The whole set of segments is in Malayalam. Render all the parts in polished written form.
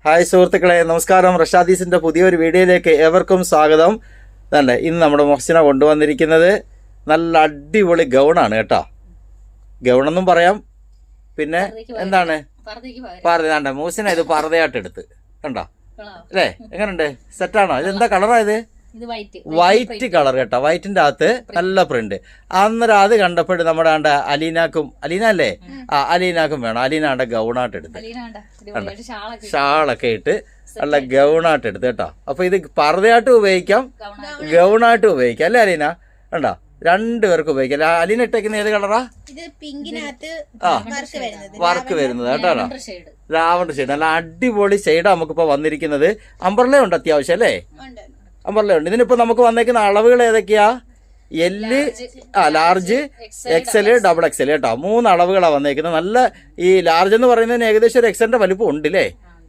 ഹായ് സുഹൃത്തുക്കളെ, നമസ്കാരം. റഷാദീസിൻ്റെ പുതിയൊരു വീഡിയോയിലേക്ക് ഏവർക്കും സ്വാഗതം. തന്നെ ഇന്ന് നമ്മുടെ മൊഹ്സിന കൊണ്ടുവന്നിരിക്കുന്നത് നല്ല അടിപൊളി ഗൗണാണ് കേട്ടോ. ഗൗണെന്നും പറയാം, പിന്നെ എന്താണ് പർദ്ദ. മൊഹ്സിന ഇത് പർദ്ദയായിട്ടെടുത്ത് കണ്ടോ അല്ലേ? എങ്ങനെയുണ്ട്? സെറ്റാണോ? ഇതെന്താ കളറായത്? വൈറ്റ് കളർ കേട്ടോ. വൈറ്റിന്റെ അകത്ത് നല്ല പ്രിന്റ്. അന്നേരം അത് കണ്ടപ്പോൾ നമ്മുടെ ആണ്ട അലീന അല്ലേ? അലീനാക്കും വേണം. അലീനാണ്ട ഗൗണായിട്ട് എടുത്ത് ഷാളൊക്കെ ഇട്ട് നല്ല ഗൗണായിട്ട് എടുത്ത് കേട്ടോ. അപ്പൊ ഇത് പർദ്ദയായിട്ട് ഉപയോഗിക്കാം, ഗൗണായിട്ട് ഉപയോഗിക്കാം അല്ലേ അലീന? കണ്ടോ, രണ്ടുപേർക്ക് ഉപയോഗിക്കാം. അലീന ഇട്ടേക്കുന്ന ഏത് കളറാ? വർക്ക് വരുന്നത് കേട്ടോ. ലാവണ്ടർ ഷെയ്ഡ്, നല്ല അടിപൊളി ഷെയ്ഡാ നമുക്കിപ്പോ വന്നിരിക്കുന്നത്. അംബ്രല്ല ഉണ്ട് അത്യാവശ്യം അല്ലേ? അംബ്രല്ല ഉണ്ട്. ഇതിനിപ്പോ നമുക്ക് വന്നേക്കുന്ന അളവുകൾ ഏതൊക്കെയാ? L, large, XL, double XL കേട്ടോ. 3 അളവുകളാണ് വന്നേക്കുന്നത്. നല്ല ഈ ലാർജ് എന്ന് പറയുന്നതിന് ഏകദേശം ഒരു എക്സലിന്റെ വലിപ്പം ഉണ്ട് അല്ലേ?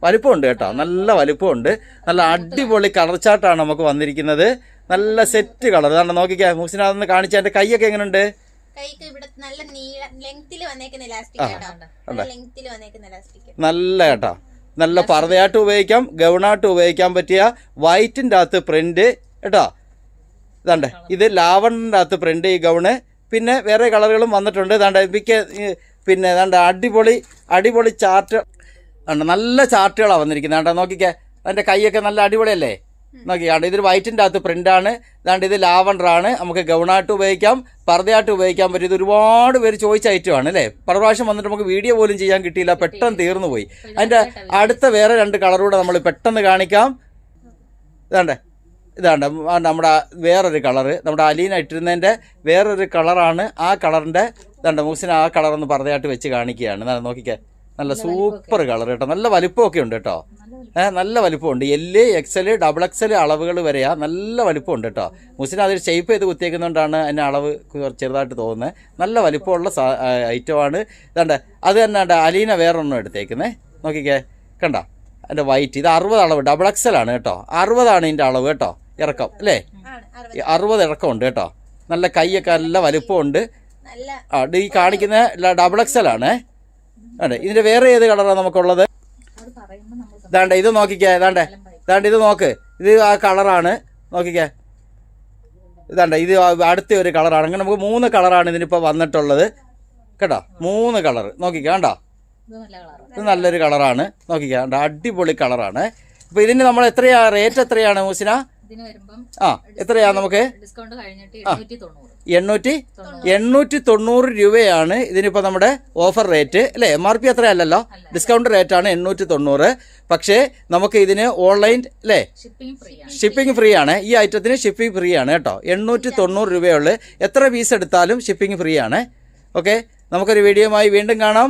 വലിപ്പമുണ്ട് കേട്ടോ, നല്ല വലിപ്പമുണ്ട്. നല്ല അടിപൊളി കളർ ചാർട്ടാണ് നമുക്ക് വന്നിരിക്കുന്നത്. നല്ല സെറ്റ് കളർ. കാരണം നോക്കിക്കാ മുഹ്സിന, അതൊന്ന് കാണിച്ച എന്റെ കൈയൊക്കെ എങ്ങനെയുണ്ട്? നല്ല കേട്ടോ, നല്ല പർദ്ദയായിട്ട് ഉപയോഗിക്കാം, ഗൗണായിട്ട് ഉപയോഗിക്കാൻ പറ്റിയ വൈറ്റിൻ്റെ അകത്ത് പ്രിന്റ് കേട്ടോ. ഇതാണ്ട് ഇത് ലാവണ്ടറിൻ്റെ അകത്ത് പ്രിന്റ് ഈ ഗൗണ്. പിന്നെ വേറെ കളറുകളും വന്നിട്ടുണ്ട്. ഇതാണ്ട് പിന്നെ ഏതാണ്ട് അടിപൊളി ചാർട്ട് ഉണ്ട്. നല്ല ചാർട്ടുകളാണ് വന്നിരിക്കുന്നത് കേട്ടോ. നോക്കിക്കേ, അതിൻ്റെ കൈയൊക്കെ നല്ല അടിപൊളിയല്ലേ? നോക്കിക്കാണ്ട് ഇതൊരു വൈറ്റിൻ്റെ അകത്ത് പ്രിന്റാണ്. ഇതാണ്ട് ഇത് ലാവണ്ടറാണ്. നമുക്ക് ഗൗണായിട്ട് ഉപയോഗിക്കാം, പർദ്ദയായിട്ട് ഉപയോഗിക്കാൻ പറ്റും. ഇത് ഒരുപാട് പേര് ചോദിച്ച ഐറ്റമാണ് അല്ലേ? പല പ്രാവശ്യം വന്നിട്ട് നമുക്ക് വീഡിയോ പോലും ചെയ്യാൻ കിട്ടിയില്ല, പെട്ടെന്ന് തീർന്നു പോയി. അതിൻ്റെ അടുത്ത വേറെ 2 കളറൂടെ നമ്മൾ പെട്ടെന്ന് കാണിക്കാം. ഇതാണ്ട് നമ്മുടെ വേറൊരു കളറ്, നമ്മുടെ അലീന ഇട്ടിരുന്നതിൻ്റെ വേറൊരു കളറാണ്. ആ കളറിൻ്റെ ഇതാണ്ട് മുഹ്സിന ആ കളറൊന്ന് പർദ്ദയായിട്ട് വെച്ച് കാണിക്കുകയാണ്. നോക്കിക്കേ, നല്ല സൂപ്പർ കളർ കേട്ടോ. നല്ല വലിപ്പമൊക്കെ ഉണ്ട് കേട്ടോ. നല്ല വലിപ്പമുണ്ട്. എല്, എക്സല്, ഡബിൾ എക്സല് അളവുകൾ വരെയാ. നല്ല വലിപ്പമുണ്ട് കേട്ടോ. മുഹ്സിന അതിൽ ഷേപ്പ് ചെയ്ത് കുത്തിയേക്കുന്നതുകൊണ്ടാണ് അതിൻ്റെ അളവ് ചെറുതായിട്ട് തോന്നുന്നത്. നല്ല വലിപ്പമുള്ള ഐറ്റമാണ്. ഇതാണ്ട് അത് തന്നെ അലീന വേറൊന്നും എടുത്തേക്കുന്നത്. നോക്കിക്കേ, കണ്ട അതിൻ്റെ വൈറ്റ്. ഇത് 60 അളവ്, ഡബിൾ എക്സലാണ് കേട്ടോ. 60 ഇതിൻ്റെ അളവ് കേട്ടോ. ഇറക്കം അല്ലേ? 60 ഇറക്കമുണ്ട് കേട്ടോ. നല്ല കൈയൊക്കെ നല്ല വലിപ്പമുണ്ട്. ഈ കാണിക്കുന്ന ഡബിൾ എക്സലാണ്. അതെ, ഇതിന്റെ വേറെ ഏത് കളറാണ് നമുക്കുള്ളത്? ഇതാണ്ട് ഇത് നോക്കിക്കേ, ഇതാണ്ട് ഇത് നോക്ക്, ഇത് ആ കളറാണ്. നോക്കിക്കേ, ഇതാണ്ട് ഇത് അടുത്ത ഒരു കളറാണ്. അങ്ങനെ നമുക്ക് 3 കളറാണ് ഇതിനിപ്പോൾ വന്നിട്ടുള്ളത് കേട്ടോ. 3 കളർ നോക്കിക്കേ, കണ്ടോ? ഇത് നല്ലൊരു കളറാണ്. നോക്കിക്കേ, അടിപൊളി കളറാണ്. ഇപ്പൊ ഇതിന് നമ്മൾ എത്രയാ റേറ്റ്? എത്രയാണ് മുഹ്സിന? എത്രയാ നമുക്ക്? 890 രൂപയാണ് ഇതിനിപ്പോൾ നമ്മുടെ ഓഫർ റേറ്റ് അല്ലേ? MRP അത്രയല്ലല്ലോ, ഡിസ്കൗണ്ട് റേറ്റാണ് 890. പക്ഷേ നമുക്ക് ഇതിന് ഓൺലൈൻ അല്ലേ ഷിപ്പിംഗ് ഫ്രീ ആണ്. ഈ ഐറ്റത്തിന് ഷിപ്പിംഗ് ഫ്രീ ആണ് കേട്ടോ. 890 രൂപയുള്ളൂ. എത്ര പീസ് എടുത്താലും ഷിപ്പിംഗ് ഫ്രീ ആണ്. ഓക്കെ, നമുക്കൊരു വീഡിയോയുമായി വീണ്ടും കാണാം.